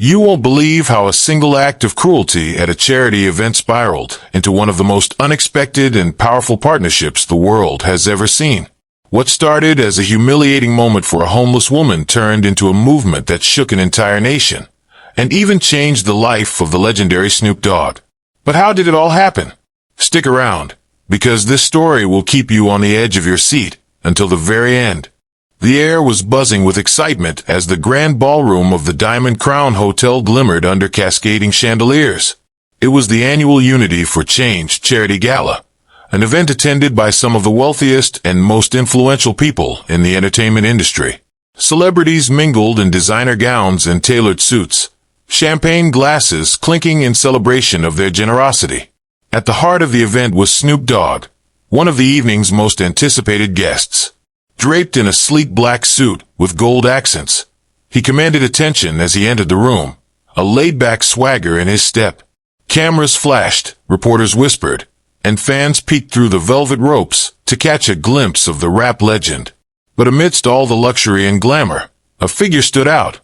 You won't believe how a single act of cruelty at a charity event spiraled into one of the most unexpected and powerful partnerships the world has ever seen. What started as a humiliating moment for a homeless woman turned into a movement that shook an entire nation, and even changed the life of the legendary Snoop Dogg. But how did it all happen? Stick around, because this story will keep you on the edge of your seat until the very end. The air was buzzing with excitement as the grand ballroom of the Diamond Crown Hotel glimmered under cascading chandeliers. It was the annual Unity for Change charity gala, an event attended by some of the wealthiest and most influential people in the entertainment industry. Celebrities mingled in designer gowns and tailored suits, champagne glasses clinking in celebration of their generosity. At the heart of the event was Snoop Dogg, one of the evening's most anticipated guests. Draped in a sleek black suit with gold accents, he commanded attention as he entered the room, a laid-back swagger in his step. Cameras flashed, reporters whispered, and fans peeked through the velvet ropes to catch a glimpse of the rap legend. But amidst all the luxury and glamour, a figure stood out,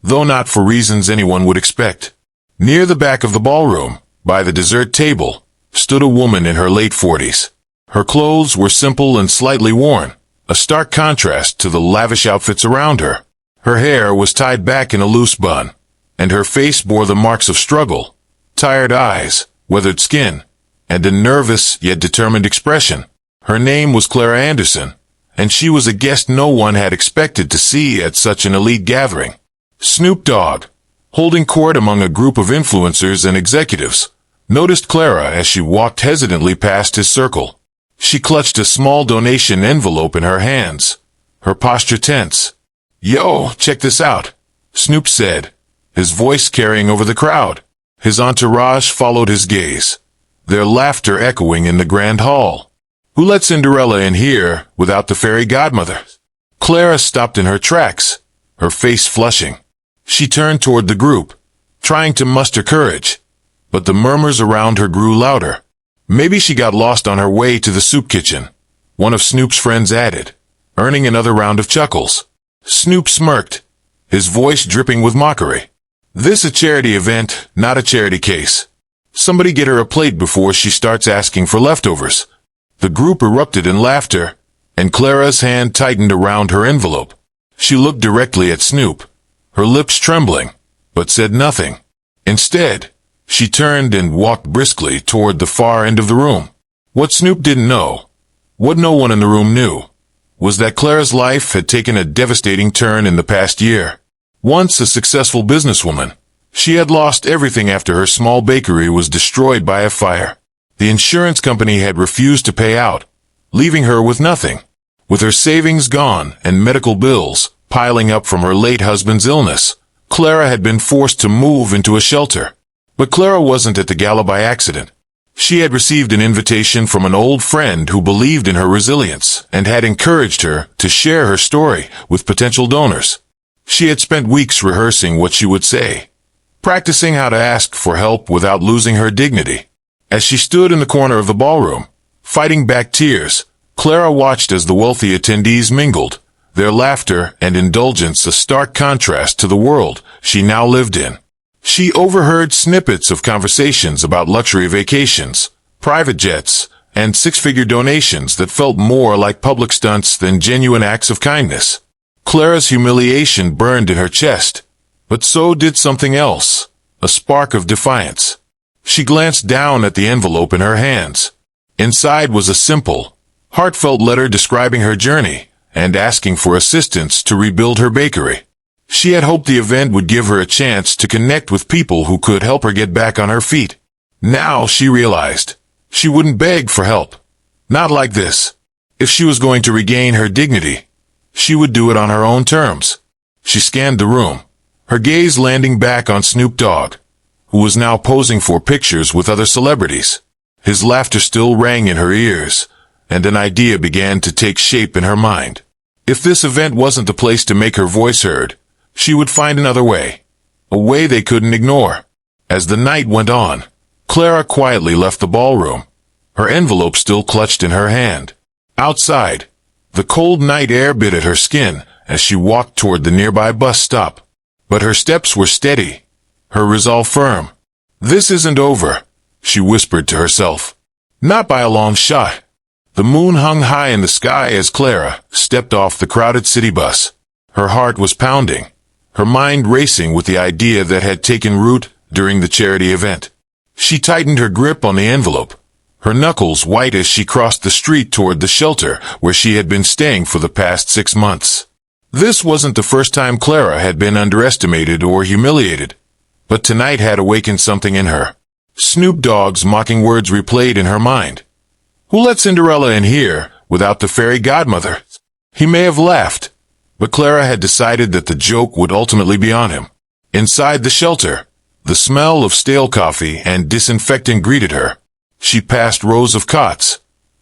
though not for reasons anyone would expect. Near the back of the ballroom, by the dessert table, stood a woman in her late 40s. Her clothes were simple and slightly worn, a stark contrast to the lavish outfits around her. Her hair was tied back in a loose bun, and her face bore the marks of struggle, tired eyes, weathered skin, and a nervous yet determined expression. Her name was Clara Anderson, and she was a guest no one had expected to see at such an elite gathering. Snoop Dogg, holding court among a group of influencers and executives, noticed Clara as she walked hesitantly past his circle. She clutched a small donation envelope in her hands, her posture tense. "Yo, check this out," Snoop said, his voice carrying over the crowd. His entourage followed his gaze, their laughter echoing in the grand hall. "Who let Cinderella in here without the fairy godmother?" Clara stopped in her tracks, her face flushing. She turned toward the group, trying to muster courage, but the murmurs around her grew louder. "Maybe she got lost on her way to the soup kitchen," one of Snoop's friends added, earning another round of chuckles. Snoop smirked, his voice dripping with mockery. "This a charity event, not a charity case. Somebody get her a plate before she starts asking for leftovers." The group erupted in laughter, and Clara's hand tightened around her envelope. She looked directly at Snoop, her lips trembling, but said nothing. Instead, she turned and walked briskly toward the far end of the room. What Snoop didn't know, what no one in the room knew, was that Clara's life had taken a devastating turn in the past year. Once a successful businesswoman, she had lost everything after her small bakery was destroyed by a fire. The insurance company had refused to pay out, leaving her with nothing. With her savings gone and medical bills piling up from her late husband's illness, Clara had been forced to move into a shelter. But Clara wasn't at the gala by accident. She had received an invitation from an old friend who believed in her resilience and had encouraged her to share her story with potential donors. She had spent weeks rehearsing what she would say, practicing how to ask for help without losing her dignity. As she stood in the corner of the ballroom, fighting back tears, Clara watched as the wealthy attendees mingled, their laughter and indulgence a stark contrast to the world she now lived in. She overheard snippets of conversations about luxury vacations, private jets, and six-figure donations that felt more like public stunts than genuine acts of kindness. Clara's humiliation burned in her chest, but so did something else, a spark of defiance. She glanced down at the envelope in her hands. Inside was a simple, heartfelt letter describing her journey and asking for assistance to rebuild her bakery. She had hoped the event would give her a chance to connect with people who could help her get back on her feet. Now she realized she wouldn't beg for help. Not like this. If she was going to regain her dignity, she would do it on her own terms. She scanned the room, her gaze landing back on Snoop Dogg, who was now posing for pictures with other celebrities. His laughter still rang in her ears, and an idea began to take shape in her mind. If this event wasn't the place to make her voice heard, she would find another way, a way they couldn't ignore. As the night went on, Clara quietly left the ballroom, her envelope still clutched in her hand. Outside, the cold night air bit at her skin as she walked toward the nearby bus stop. But her steps were steady, her resolve firm. "This isn't over," she whispered to herself. Not by a long shot. The moon hung high in the sky as Clara stepped off the crowded city bus. Her heart was pounding, her mind racing with the idea that had taken root during the charity event. She tightened her grip on the envelope, her knuckles white as she crossed the street toward the shelter where she had been staying for the past 6 months. This wasn't the first time Clara had been underestimated or humiliated, but tonight had awakened something in her. Snoop Dogg's mocking words replayed in her mind. Who let Cinderella in here without the fairy godmother? He may have laughed, but Clara had decided that the joke would ultimately be on him. Inside the shelter, the smell of stale coffee and disinfectant greeted her. She passed rows of cots,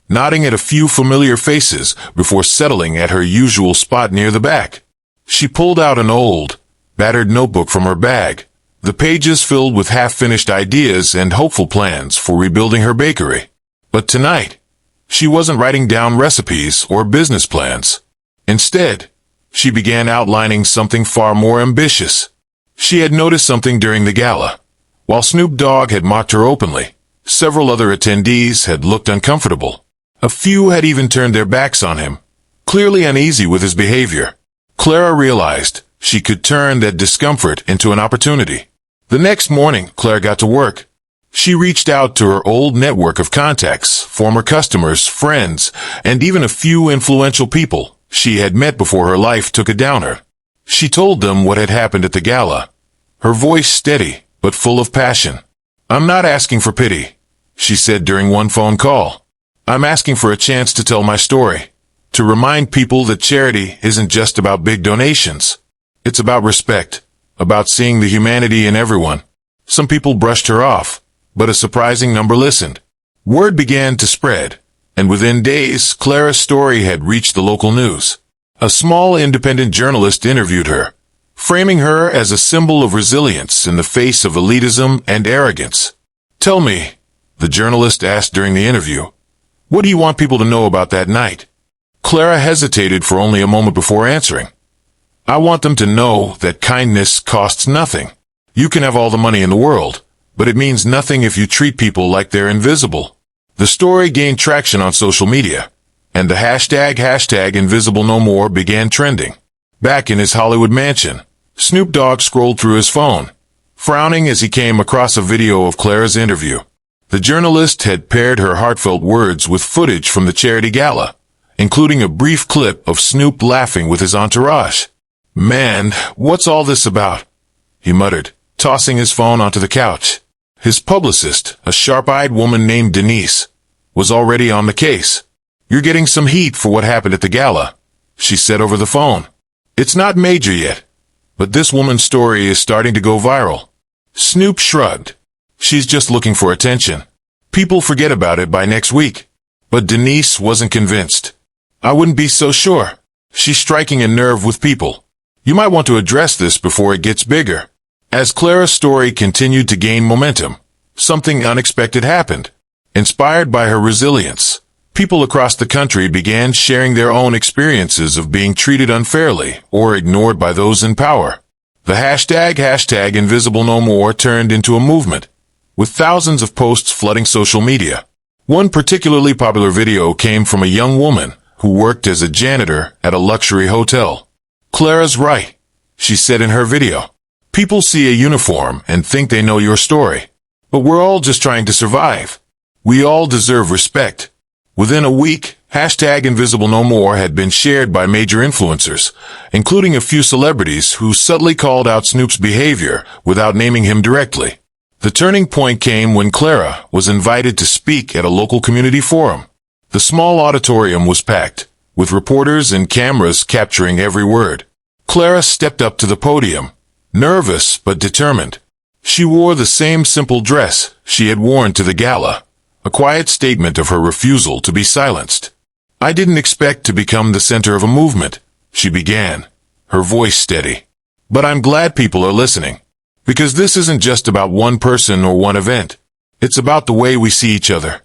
nodding at a few familiar faces before settling at her usual spot near the back. She pulled out an old, battered notebook from her bag, the pages filled with half-finished ideas and hopeful plans for rebuilding her bakery. But tonight, she wasn't writing down recipes or business plans. Instead, she began outlining something far more ambitious. She had noticed something during the gala. While Snoop Dogg had mocked her openly, several other attendees had looked uncomfortable. A few had even turned their backs on him, clearly uneasy with his behavior. Clara realized she could turn that discomfort into an opportunity. The next morning, Clara got to work. She reached out to her old network of contacts, former customers, friends, and even a few influential people she had met before her life took a downer. She told them what had happened at the gala, her voice steady but full of passion. "I'm not asking for pity," she said during one phone call. "I'm asking for a chance to tell my story, to remind people that charity isn't just about big donations. It's about respect, about seeing the humanity in everyone." Some people brushed her off, but a surprising number listened. Word began to spread, and within days, Clara's story had reached the local news. A small independent journalist interviewed her, framing her as a symbol of resilience in the face of elitism and arrogance. "Tell me," the journalist asked during the interview, "what do you want people to know about that night?" Clara hesitated for only a moment before answering. "I want them to know that kindness costs nothing. You can have all the money in the world, but it means nothing if you treat people like they're invisible." The story gained traction on social media, and the hashtag #InvisibleNoMore began trending. Back in his Hollywood mansion, Snoop Dogg scrolled through his phone, frowning as he came across a video of Clara's interview. The journalist had paired her heartfelt words with footage from the charity gala, including a brief clip of Snoop laughing with his entourage. "Man, what's all this about?" he muttered, tossing his phone onto the couch. His publicist, a sharp-eyed woman named Denise, was already on the case. "You're getting some heat for what happened at the gala," she said over the phone. "It's not major yet, but this woman's story is starting to go viral." Snoop shrugged. "She's just looking for attention. People forget about it by next week." But Denise wasn't convinced. "I wouldn't be so sure. She's striking a nerve with people. You might want to address this before it gets bigger." As Clara's story continued to gain momentum, something unexpected happened. Inspired by her resilience, people across the country began sharing their own experiences of being treated unfairly or ignored by those in power. The hashtag #InvisibleNoMore turned into a movement, with thousands of posts flooding social media. One particularly popular video came from a young woman who worked as a janitor at a luxury hotel. "Clara's right," she said in her video. "People see a uniform and think they know your story. But we're all just trying to survive. We all deserve respect." Within a week, #InvisibleNoMore had been shared by major influencers, including a few celebrities who subtly called out Snoop's behavior without naming him directly. The turning point came when Clara was invited to speak at a local community forum. The small auditorium was packed, with reporters and cameras capturing every word. Clara stepped up to the podium, nervous but determined. She wore the same simple dress she had worn to the gala, a quiet statement of her refusal to be silenced. "I didn't expect to become the center of a movement," she began, her voice steady. "But I'm glad people are listening. Because this isn't just about one person or one event. It's about the way we see each other,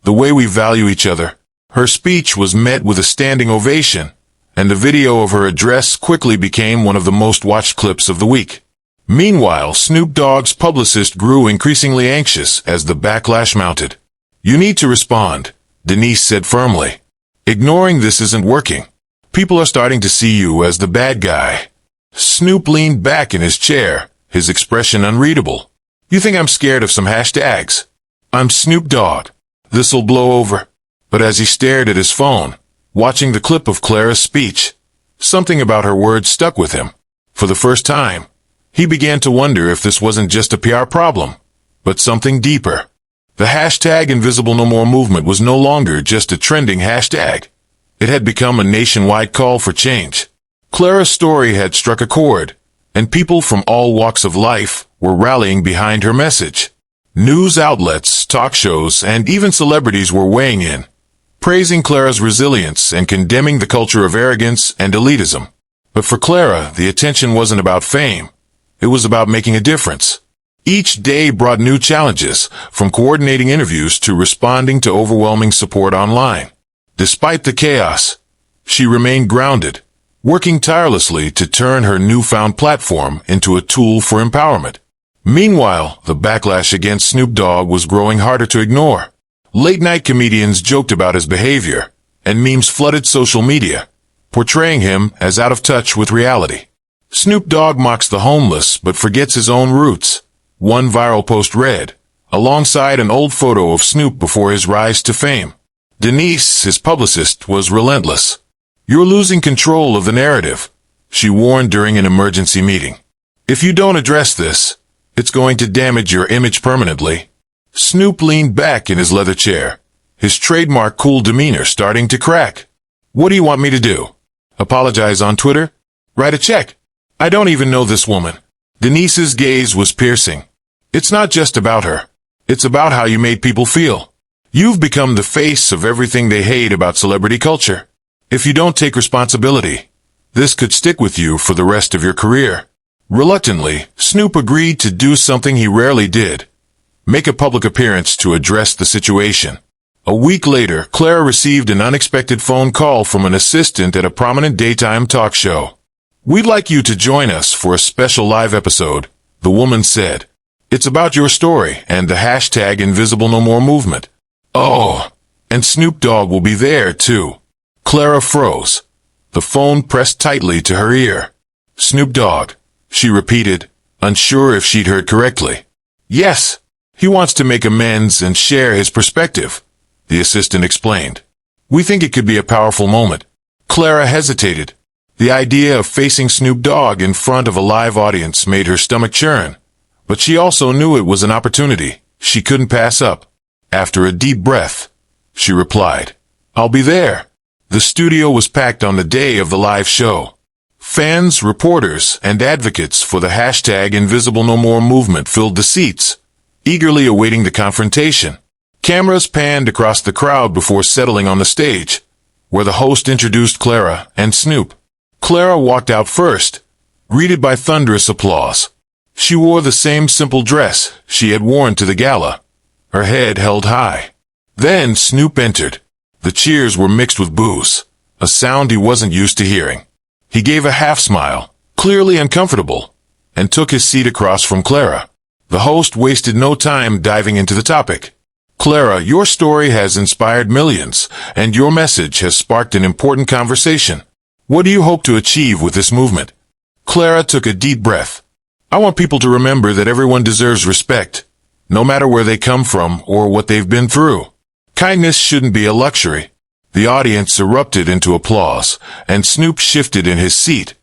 the way we value each other." Her speech was met with a standing ovation, and the video of her address quickly became one of the most watched clips of the week. Meanwhile, Snoop Dogg's publicist grew increasingly anxious as the backlash mounted. "You need to respond," Denise said firmly. "Ignoring this isn't working. People are starting to see you as the bad guy." Snoop leaned back in his chair, his expression unreadable. "You think I'm scared of some hashtags? I'm Snoop Dogg. This'll blow over." But as he stared at his phone, watching the clip of Clara's speech, something about her words stuck with him. For the first time, he began to wonder if this wasn't just a PR problem, but something deeper. The hashtag Invisible No More movement was no longer just a trending hashtag. It had become a nationwide call for change. Clara's story had struck a chord, and people from all walks of life were rallying behind her message. News outlets, talk shows, and even celebrities were weighing in, praising Clara's resilience and condemning the culture of arrogance and elitism. But for Clara, the attention wasn't about fame. It was about making a difference. Each day brought new challenges, from coordinating interviews to responding to overwhelming support online. Despite the chaos, she remained grounded, working tirelessly to turn her newfound platform into a tool for empowerment. Meanwhile, the backlash against Snoop Dogg was growing harder to ignore. Late-night comedians joked about his behavior, and memes flooded social media, portraying him as out of touch with reality. Snoop Dogg mocks the homeless but forgets his own roots. One viral post read, alongside an old photo of Snoop before his rise to fame. Denise, his publicist, was relentless. "You're losing control of the narrative," she warned during an emergency meeting. "If you don't address this, it's going to damage your image permanently." Snoop leaned back in his leather chair, his trademark cool demeanor starting to crack. "What do you want me to do? Apologize on Twitter? Write a check? I don't even know this woman." Denise's gaze was piercing. "It's not just about her. It's about how you made people feel. You've become the face of everything they hate about celebrity culture. If you don't take responsibility, this could stick with you for the rest of your career." Reluctantly, Snoop agreed to do something he rarely did: make a public appearance to address the situation. A week later, Clara received an unexpected phone call from an assistant at a prominent daytime talk show. "We'd like you to join us for a special live episode," the woman said. "It's about your story and the hashtag Invisible No More movement." "Oh, and Snoop Dogg will be there, too." Clara froze, the phone pressed tightly to her ear. "Snoop Dogg," she repeated, unsure if she'd heard correctly. "Yes, he wants to make amends and share his perspective," the assistant explained. "We think it could be a powerful moment." Clara hesitated. The idea of facing Snoop Dogg in front of a live audience made her stomach churn, but she also knew it was an opportunity she couldn't pass up. After a deep breath, she replied, "I'll be there." The studio was packed on the day of the live show. Fans, reporters, and advocates for the hashtag Invisible No More movement filled the seats, eagerly awaiting the confrontation. Cameras panned across the crowd before settling on the stage, where the host introduced Clara and Snoop. Clara walked out first, greeted by thunderous applause. She wore the same simple dress she had worn to the gala, her head held high. Then Snoop entered. The cheers were mixed with boos, a sound he wasn't used to hearing. He gave a half-smile, clearly uncomfortable, and took his seat across from Clara. The host wasted no time diving into the topic. "Clara, your story has inspired millions, and your message has sparked an important conversation. What do you hope to achieve with this movement?" Clara took a deep breath. "I want people to remember that everyone deserves respect, no matter where they come from or what they've been through. Kindness shouldn't be a luxury." The audience erupted into applause, and Snoop shifted in his seat,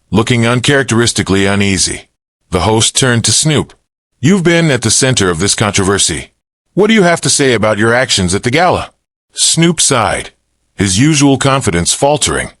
looking uncharacteristically uneasy. The host turned to Snoop. "You've been at the center of this controversy. What do you have to say about your actions at the gala?" Snoop sighed, his usual confidence faltering.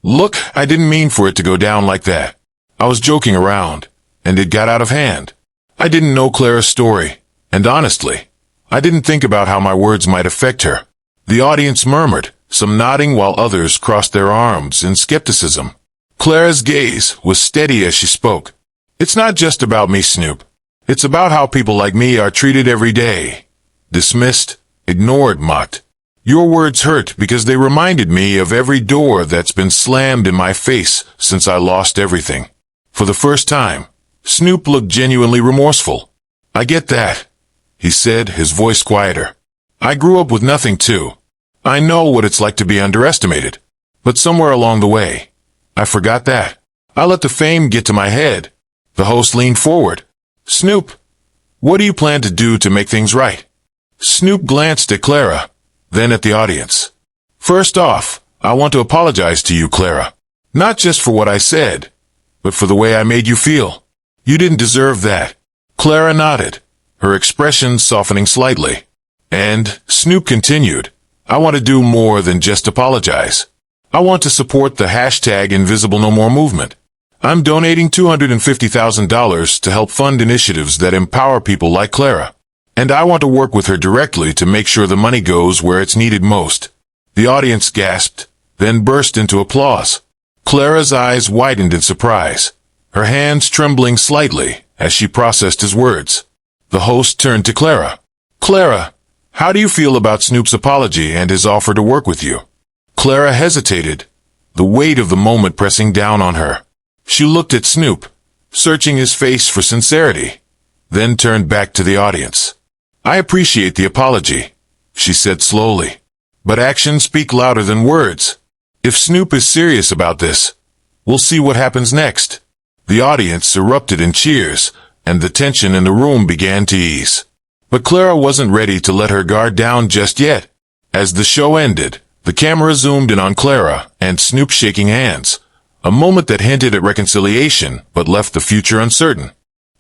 "Look, I didn't mean for it to go down like that. I was joking around, and it got out of hand. I didn't know Clara's story, and honestly, I didn't think about how my words might affect her." The audience murmured, some nodding while others crossed their arms in skepticism. Clara's gaze was steady as she spoke. "It's not just about me, Snoop. It's about how people like me are treated every day. Dismissed, ignored, mocked. Your words hurt because they reminded me of every door that's been slammed in my face since I lost everything. For the first time, Snoop looked genuinely remorseful. I get that, he said, his voice quieter. I grew up with nothing too. I know what it's like to be underestimated. But somewhere along the way, I forgot that. I let the fame get to my head. The host leaned forward. Snoop, what do you plan to do to make things right? Snoop glanced at Clara, then at the audience. First off, I want to apologize to you, Clara. Not just for what I said, but for the way I made you feel. You didn't deserve that. Clara nodded, her expression softening slightly. And Snoop continued, I want to do more than just apologize. I want to support the #InvisibleNoMore movement. I'm donating $250,000 to help fund initiatives that empower people like Clara. And I want to work with her directly to make sure the money goes where it's needed most. The audience gasped, then burst into applause. Clara's eyes widened in surprise, her hands trembling slightly as she processed his words. The host turned to Clara. Clara, how do you feel about Snoop's apology and his offer to work with you? Clara hesitated, the weight of the moment pressing down on her. She looked at Snoop, searching his face for sincerity, then turned back to the audience. I appreciate the apology, she said slowly, but actions speak louder than words. If Snoop is serious about this, we'll see what happens next. The audience erupted in cheers, and the tension in the room began to ease. But Clara wasn't ready to let her guard down just yet. As the show ended, the camera zoomed in on Clara and Snoop shaking hands, a moment that hinted at reconciliation but left the future uncertain.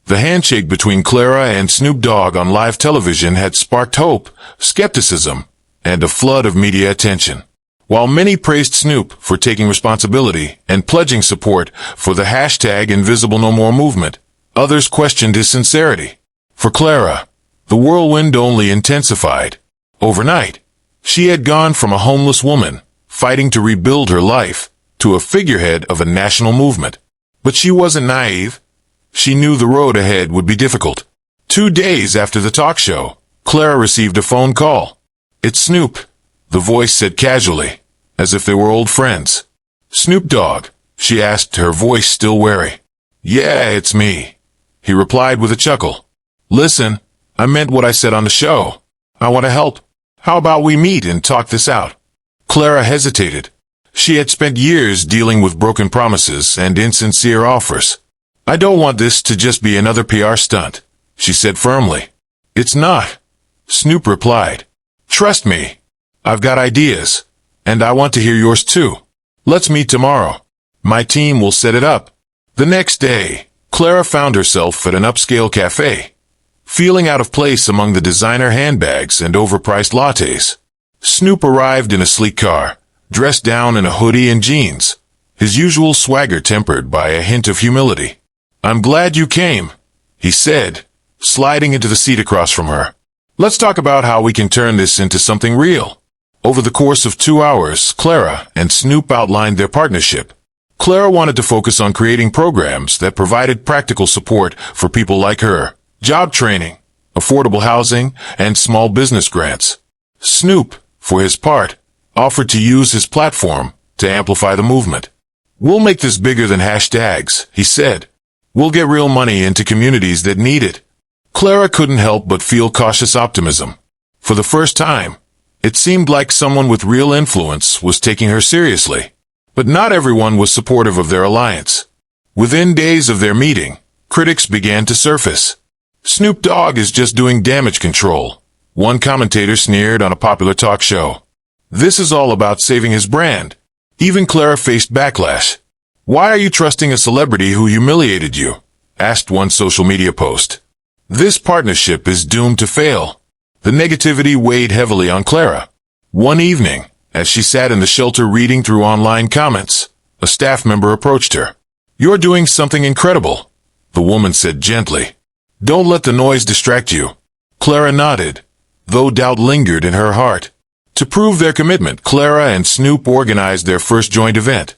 The handshake between Clara and Snoop Dogg on live television had sparked hope, skepticism, and a flood of media attention. While many praised Snoop for taking responsibility and pledging support for the #InvisibleNoMore movement, others questioned his sincerity. For Clara, the whirlwind only intensified. Overnight, she had gone from a homeless woman, fighting to rebuild her life, to a figurehead of a national movement. But she wasn't naive. She knew the road ahead would be difficult. 2 days after the talk show, Clara received a phone call. It's Snoop, the voice said casually, as if they were old friends. Snoop Dogg, she asked, her voice still wary. Yeah, it's me, he replied with a chuckle. Listen, I meant what I said on the show. I want to help. How about we meet and talk this out? Clara hesitated. She had spent years dealing with broken promises and insincere offers. I don't want this to just be another PR stunt, she said firmly. It's not, Snoop replied. Trust me, I've got ideas, and I want to hear yours too. Let's meet tomorrow. My team will set it up. The next day, Clara found herself at an upscale cafe, feeling out of place among the designer handbags and overpriced lattes. Snoop arrived in a sleek car, dressed down in a hoodie and jeans, his usual swagger tempered by a hint of humility. I'm glad you came, he said, sliding into the seat across from her. Let's talk about how we can turn this into something real. Over the course of 2 hours, Clara and Snoop outlined their partnership. Clara wanted to focus on creating programs that provided practical support for people like her, job training, affordable housing, and small business grants. Snoop, for his part, offered to use his platform to amplify the movement. We'll make this bigger than hashtags, he said. We'll get real money into communities that need it. Clara couldn't help but feel cautious optimism. For the first time, it seemed like someone with real influence was taking her seriously. But not everyone was supportive of their alliance. Within days of their meeting, critics began to surface. Snoop Dogg is just doing damage control, one commentator sneered on a popular talk show. This is all about saving his brand. Even Clara faced backlash. Why are you trusting a celebrity who humiliated you? Asked one social media post. This partnership is doomed to fail. The negativity weighed heavily on Clara. One evening, as she sat in the shelter reading through online comments, a staff member approached her. You're doing something incredible, the woman said gently. Don't let the noise distract you. Clara nodded, though doubt lingered in her heart. To prove their commitment, Clara and Snoop organized their first joint event,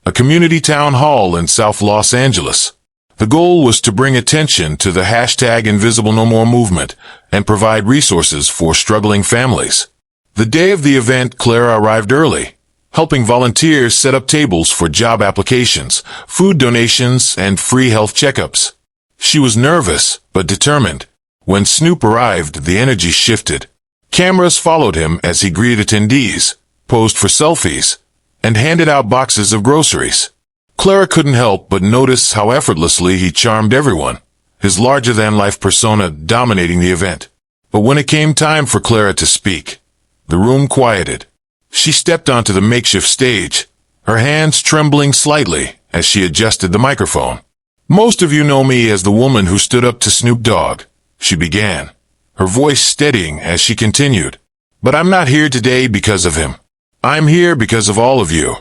a community town hall in South Los Angeles. The goal was to bring attention to the #InvisibleNoMore movement and provide resources for struggling families. The day of the event, Clara arrived early, helping volunteers set up tables for job applications, food donations, and free health checkups. She was nervous, but determined. When Snoop arrived, the energy shifted. Cameras followed him as he greeted attendees, posed for selfies, and handed out boxes of groceries. Clara couldn't help but notice how effortlessly he charmed everyone, his larger-than-life persona dominating the event. But when it came time for Clara to speak, the room quieted. She stepped onto the makeshift stage, her hands trembling slightly as she adjusted the microphone. "Most of you know me as the woman who stood up to Snoop Dogg," she began, her voice steadying as she continued. "But I'm not here today because of him. I'm here because of all of you.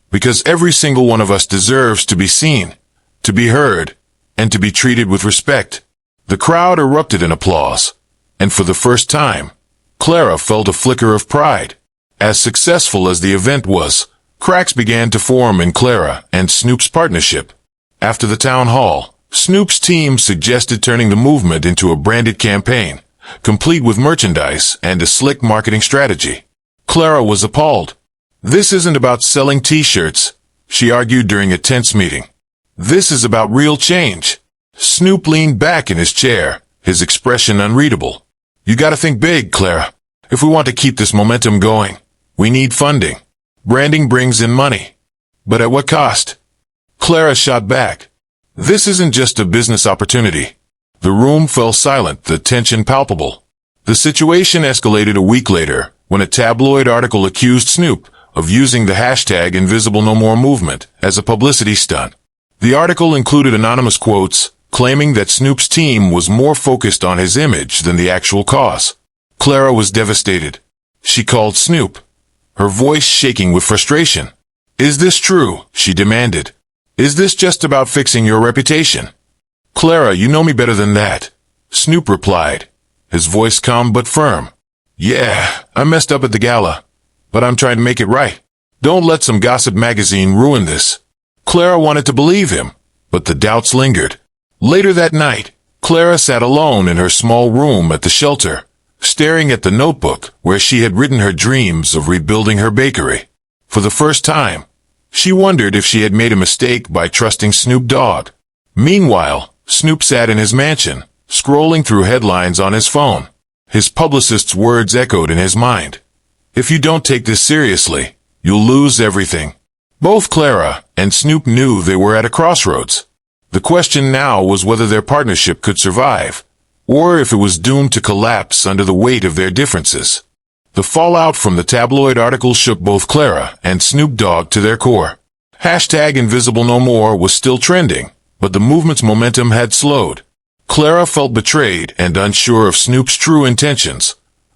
Because every single one of us deserves to be seen, to be heard, and to be treated with respect." The crowd erupted in applause, and for the first time, Clara felt a flicker of pride. As successful as the event was, cracks began to form in Clara and Snoop's partnership. After the town hall, Snoop's team suggested turning the movement into a branded campaign, complete with merchandise and a slick marketing strategy. Clara was appalled. "This isn't about selling t-shirts," she argued during a tense meeting. "This is about real change." Snoop leaned back in his chair, his expression unreadable. "You gotta think big, Clara. If we want to keep this momentum going, we need funding. Branding brings in money. But at what cost?" Clara shot back. "This isn't just a business opportunity." The room fell silent, the tension palpable. The situation escalated a week later, when a tabloid article accused Snoop of using the hashtag #InvisibleNoMore movement as a publicity stunt. The article included anonymous quotes, claiming that Snoop's team was more focused on his image than the actual cause. Clara was devastated. She called Snoop, her voice shaking with frustration. "Is this true?" she demanded. "Is this just about fixing your reputation?" "Clara, you know me better than that," Snoop replied, his voice calm but firm. "Yeah, I messed up at the gala, but I'm trying to make it right. Don't let some gossip magazine ruin this." Clara wanted to believe him, but the doubts lingered. Later that night, Clara sat alone in her small room at the shelter, staring at the notebook where she had written her dreams of rebuilding her bakery. For the first time, she wondered if she had made a mistake by trusting Snoop Dogg. Meanwhile, Snoop sat in his mansion, scrolling through headlines on his phone. His publicist's words echoed in his mind. "If you don't take this seriously, you'll lose everything." Both Clara and Snoop knew they were at a crossroads. The question now was whether their partnership could survive, or if it was doomed to collapse under the weight of their differences. The fallout from the tabloid article shook both Clara and Snoop Dogg to their core. Hashtag #InvisibleNoMore was still trending, but the movement's momentum had slowed. Clara felt betrayed and unsure of Snoop's true intentions,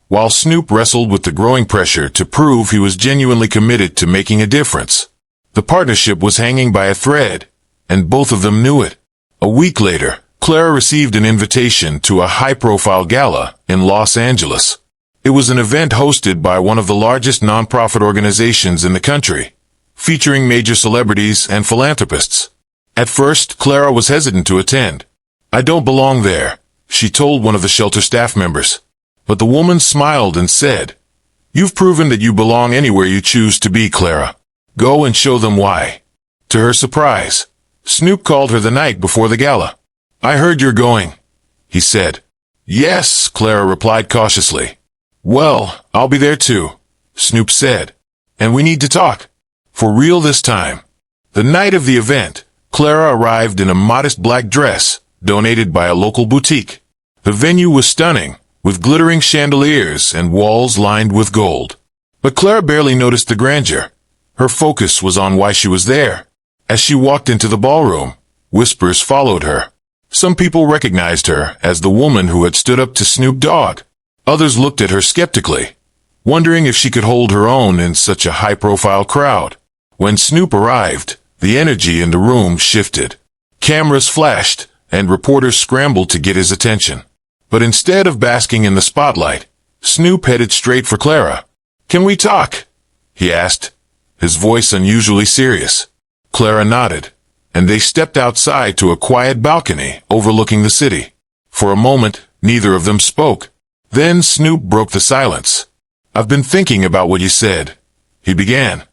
while Snoop wrestled with the growing pressure to prove he was genuinely committed to making a difference. The partnership was hanging by a thread, and both of them knew it. A week later, Clara received an invitation to a high-profile gala in Los Angeles. It was an event hosted by one of the largest nonprofit organizations in the country, featuring major celebrities and philanthropists. At first, Clara was hesitant to attend. "I don't belong there," she told one of the shelter staff members. But the woman smiled and said, "You've proven that you belong anywhere you choose to be, Clara. Go and show them why." To her surprise, Snoop called her the night before the gala. "I heard you're going," he said. "Yes," Clara replied cautiously. "Well, I'll be there too," Snoop said. "And we need to talk. For real this time." The night of the event, Clara arrived in a modest black dress, donated by a local boutique. The venue was stunning, with glittering chandeliers and walls lined with gold. But Clara barely noticed the grandeur. Her focus was on why she was there. As she walked into the ballroom, whispers followed her. Some people recognized her as the woman who had stood up to Snoop Dogg. Others looked at her skeptically, wondering if she could hold her own in such a high-profile crowd. When Snoop arrived, the energy in the room shifted. Cameras flashed, and reporters scrambled to get his attention. But instead of basking in the spotlight, Snoop headed straight for Clara. "Can we talk?" he asked, his voice unusually serious. Clara nodded, and they stepped outside to a quiet balcony overlooking the city. For a moment, neither of them spoke. Then Snoop broke the silence. "I've been thinking about what you said," he began.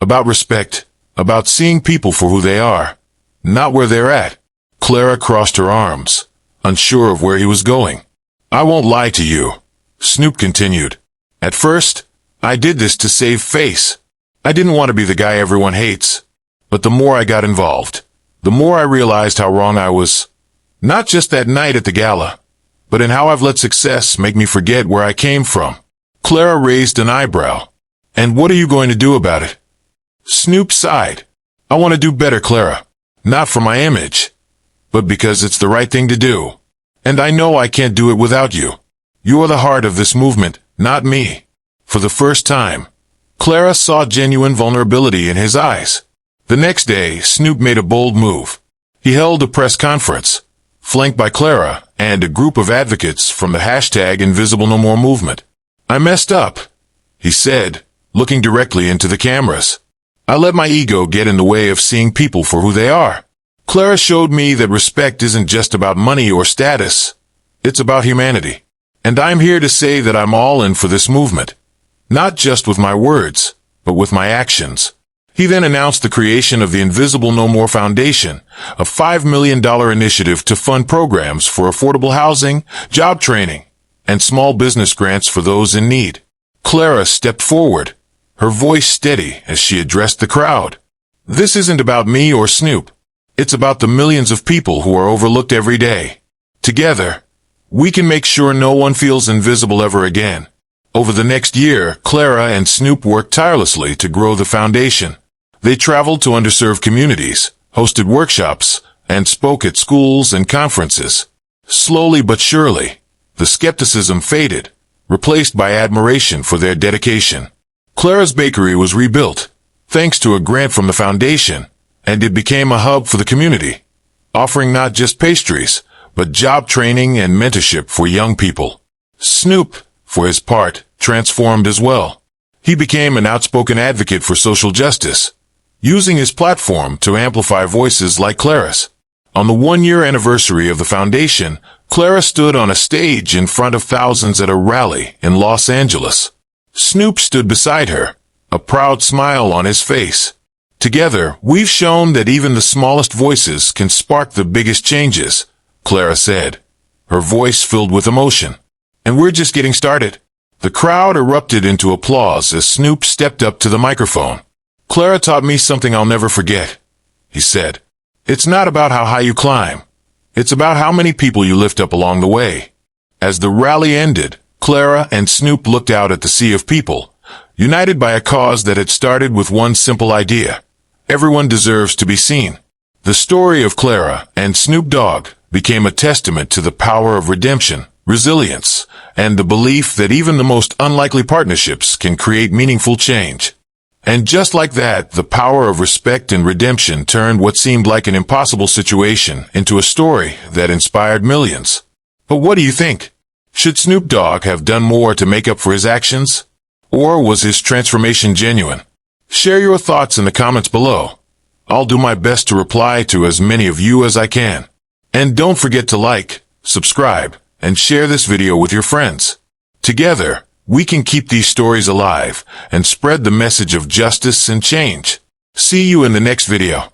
"About respect, about seeing people for who they are, not where they're at." Clara crossed her arms, unsure of where he was going. I won't lie to you, Snoop continued. At first, I did this to save face. I didn't want to be the guy everyone hates. But the more I got involved, the more I realized how wrong I was. Not just that night at the gala, but in how I've let success make me forget where I came from. Clara raised an eyebrow. And what are you going to do about it? Snoop sighed. I want to do better, Clara. Not for my image, but because it's the right thing to do. And I know I can't do it without you. You are the heart of this movement, not me. For the first time, Clara saw genuine vulnerability in his eyes. The next day, Snoop made a bold move. He held a press conference, flanked by Clara and a group of advocates from the #InvisibleNoMore movement. I messed up, he said, looking directly into the cameras. I let my ego get in the way of seeing people for who they are. Clara showed me that respect isn't just about money or status. It's about humanity. And I'm here to say that I'm all in for this movement. Not just with my words, but with my actions. He then announced the creation of the Invisible No More Foundation, a $5 million initiative to fund programs for affordable housing, job training, and small business grants for those in need. Clara stepped forward, her voice steady as she addressed the crowd. This isn't about me or Snoop. It's about the millions of people who are overlooked every day. Together, we can make sure no one feels invisible ever again. Over the next year, Clara and Snoop worked tirelessly to grow the foundation. They traveled to underserved communities, hosted workshops, and spoke at schools and conferences. Slowly but surely, the skepticism faded, replaced by admiration for their dedication. Clara's bakery was rebuilt, thanks to a grant from the foundation, and it became a hub for the community, offering not just pastries, but job training and mentorship for young people. Snoop, for his part, transformed as well. He became an outspoken advocate for social justice, using his platform to amplify voices like Clara's. On the one-year anniversary of the foundation, Clara stood on a stage in front of thousands at a rally in Los Angeles. Snoop stood beside her, a proud smile on his face. Together, we've shown that even the smallest voices can spark the biggest changes, Clara said, her voice filled with emotion. And we're just getting started. The crowd erupted into applause as Snoop stepped up to the microphone. Clara taught me something I'll never forget, he said. It's not about how high you climb. It's about how many people you lift up along the way. As the rally ended, Clara and Snoop looked out at the sea of people, united by a cause that had started with one simple idea. Everyone deserves to be seen. The story of Clara and Snoop Dogg became a testament to the power of redemption, resilience, and the belief that even the most unlikely partnerships can create meaningful change. And just like that, the power of respect and redemption turned what seemed like an impossible situation into a story that inspired millions. But what do you think? Should Snoop Dogg have done more to make up for his actions? Or was his transformation genuine? Share your thoughts in the comments below. I'll do my best to reply to as many of you as I can. And don't forget to like, subscribe, and share this video with your friends. Together, we can keep these stories alive and spread the message of justice and change. See you in the next video.